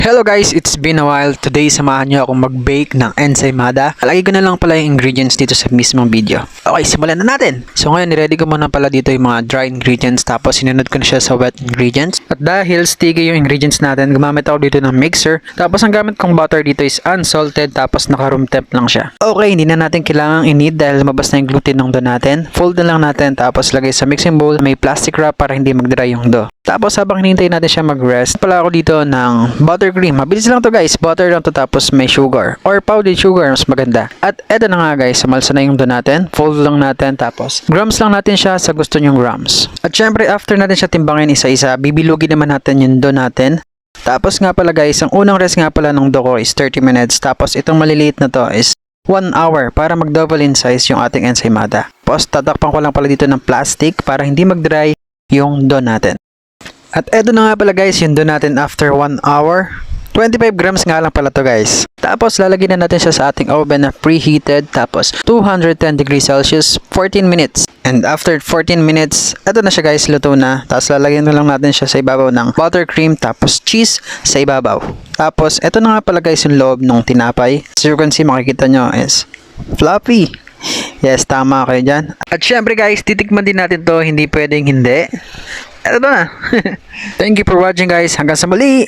Hello guys, it's been a while. Today samahan niyo akong mag-bake ng ensaymada. Lagay ko na lang pala yung ingredients dito sa mismong video. Okay, simulan na natin. So ngayon, niready ko muna pala dito yung mga dry ingredients tapos sinunod ko na siya sa wet ingredients. At dahil sticky yung ingredients natin, gumamit ako dito ng mixer. Tapos ang gamit kong butter dito is unsalted tapos naka-room temp lang siya. Okay, hindi na natin kailangang init dahil lumabas na yung gluten ng dough natin. Fold na lang natin tapos lagay sa mixing bowl. May plastic wrap para hindi mag-dry yung dough. Tapos habang hinihintay natin siya mag-rest, pala ako dito ng buttercream. Mabilis lang to guys, butter lang to tapos may sugar or powdered sugar, mas maganda. At eto na nga guys, samalsa na yung dough natin. Fold lang natin tapos grams lang natin siya sa gusto nyong grams. At syempre after natin siya timbangin isa-isa, bibilugin naman natin yung dough natin. Tapos nga pala guys, ang unang rest nga pala ng dough ko is 30 minutes. Tapos itong maliliit na to is 1 hour para mag-double in size yung ating ensaymada. Tapos tatakpan ko lang pala dito ng plastic para hindi mag-dry yung dough natin. At eto na nga pala guys, yung dough natin after 1 hour. 25 grams nga lang pala to guys. Tapos lalagyan na natin siya sa ating oven na preheated. Tapos 210 degrees Celsius, 14 minutes. And after 14 minutes, eto na siya guys, luto na. Tapos lalagyan na lang natin siya sa ibabaw ng buttercream tapos cheese sa ibabaw. Tapos eto na nga pala guys yung loob ng tinapay. As you can see, makikita nyo is fluffy. Yes, tama kayo dyan. At syempre guys, titikman din natin to, hindi pwedeng hindi. Eto na. Thank you for watching guys. Hanggang sa muli.